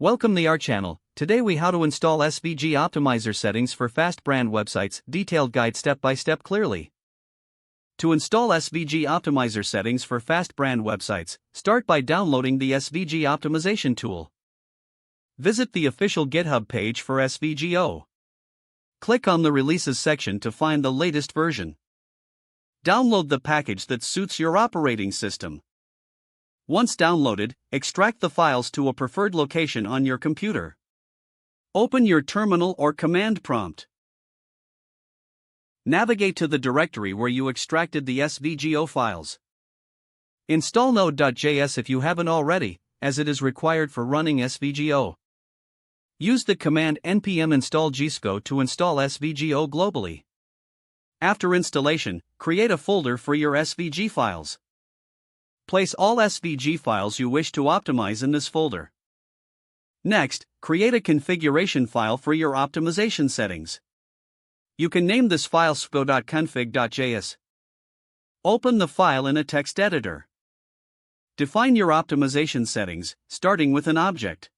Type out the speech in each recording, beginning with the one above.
Welcome to our channel. Today we how to install SVG optimizer settings for fast brand websites, detailed guide step by step clearly. To install SVG optimizer settings for fast brand websites, start by downloading the SVG optimization tool. Visit the official GitHub page for SVGO. Click on the releases section to find the latest version. Download the package that suits your operating system. Once downloaded, extract the files to a preferred location on your computer. Open your terminal or command prompt. Navigate to the directory where you extracted the SVGO files. Install node.js if you haven't already, as it is required for running SVGO. Use the command npm install gsco to install SVGO globally. After installation, create a folder for your SVG files. Place all SVG files you wish to optimize in this folder. Next, create a configuration file for your optimization settings. You can name this file svgo.config.js. Open the file in a text editor. Define your optimization settings, starting with an object.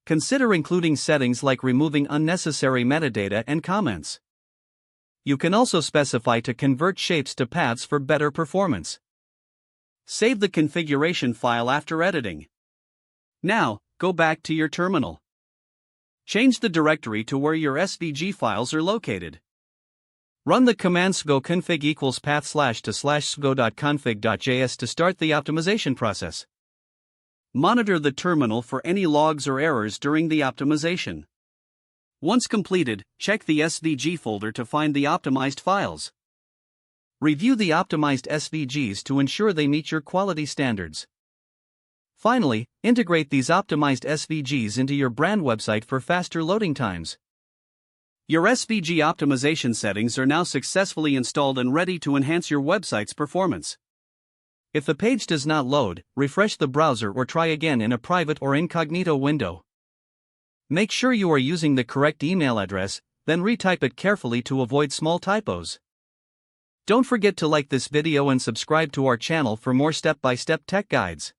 Consider including settings like removing unnecessary metadata and comments. You can also specify to convert shapes to paths for better performance. Save the configuration file after editing. Now, go back to your terminal. Change the directory to where your SVG files are located. Run the command svgo config equals path / to svgo.config.js to start the optimization process. Monitor the terminal for any logs or errors during the optimization. Once completed, check the SVG folder to find the optimized files. Review the optimized SVGs to ensure they meet your quality standards. Finally, integrate these optimized SVGs into your brand website for faster loading times. Your SVG optimization settings are now successfully installed and ready to enhance your website's performance. If the page does not load, refresh the browser or try again in a private or incognito window. Make sure you are using the correct email address, then retype it carefully to avoid small typos. Don't forget to like this video and subscribe to our channel for more step-by-step tech guides.